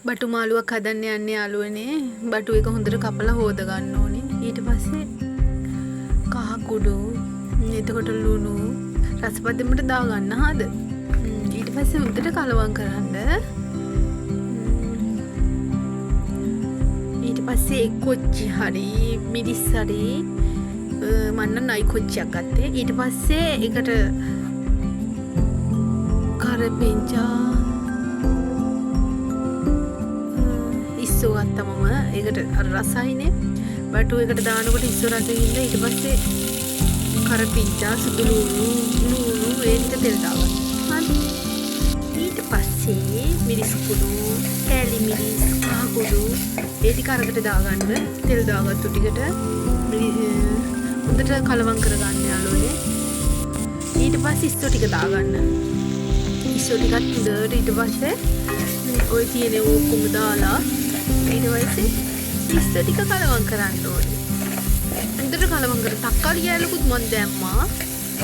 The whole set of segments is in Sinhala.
බටු මාළුවක් හදන්න යන්නේ යාළුවනේ. බටු එක හොඳට කපලා හොද ගන්න ඕනේ. ඊට පස්සේ කහ කුඩු, එතකොට ලුණු, රසපදෙමට දා ගන්න හද. ඊට පස්සේ හොඳට කලවම් කරන්න. ඊට පස්සේ කොච්චි හරි මිරිස් හරි මන්න නයි කොච්චියක් ගත්තේ. ඊට පස්සේ ඒකට කරපිංචා ඉස්සෝ ගත්තා මම. ඒකට රසයිනේ. බටු එකට දානකොට ඉස්සෝ රසෙින්ද ඊට පස්සේ කරපිංචා සුදු ලුණු ඒ ටික තෙල් දාගන්න. හරි. ඊට පස්සේ මිරිස් කුඩු, කෑලි මිරිස්, කහ කුඩු ඒ ටික අරකට දාගන්න. තෙල් දාගත්තු ටිකට හොඳට කලවම් කරගන්න යාළුවනේ. ඊට පස්සේ ඉස්සෝ ටික දාගන්න. ඉස්සෝ ටිකත් හොඳට ඊට පස්සේ ඔය තියෙන ඔක්කොම දාලා ඊට පස්සේ ඉස්සෝ ටික කලවම් කරන්න ඕනේ. හොඳට කලවම් කර තක්කාලි කෑල්ලකුත් මම දැම්මා.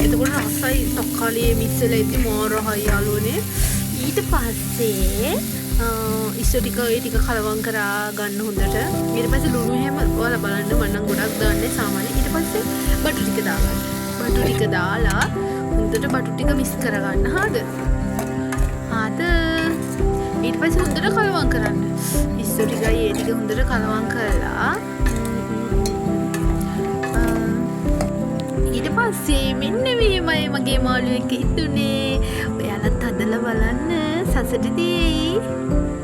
එතකොට රසයි තක්කාලියේ මික්ස් වෙලා ඉති මාරහයි යාළුවනේ. ඊට පස්සේ ඉස්සෝ ටික ඒ ටික කලවම් කරා ගන්න හොඳට. ඊට පස්සේ ලුණු හැම ඔයාලා බලන්න මම නම් ගොඩක් දාන්නේ සාමාන්‍ය. ඊට පස්සේ බටු ටික දාගන්න. බටු ටික දාලා හොඳට බටු ටික මික්ස් කරගන්න. හරිද? ඊට පස්සේ හොඳට කලවම් කරන්න. ඉස්සෝ ටිකයි ඒ ටික හොඳට කලවම් කරලා ඊට පස්සේ මෙන්න මෙහෙමයි මගේ මාළුවෙක් ඉදුනේ. ඔයාලත් හදලා බලන්න සසටදී.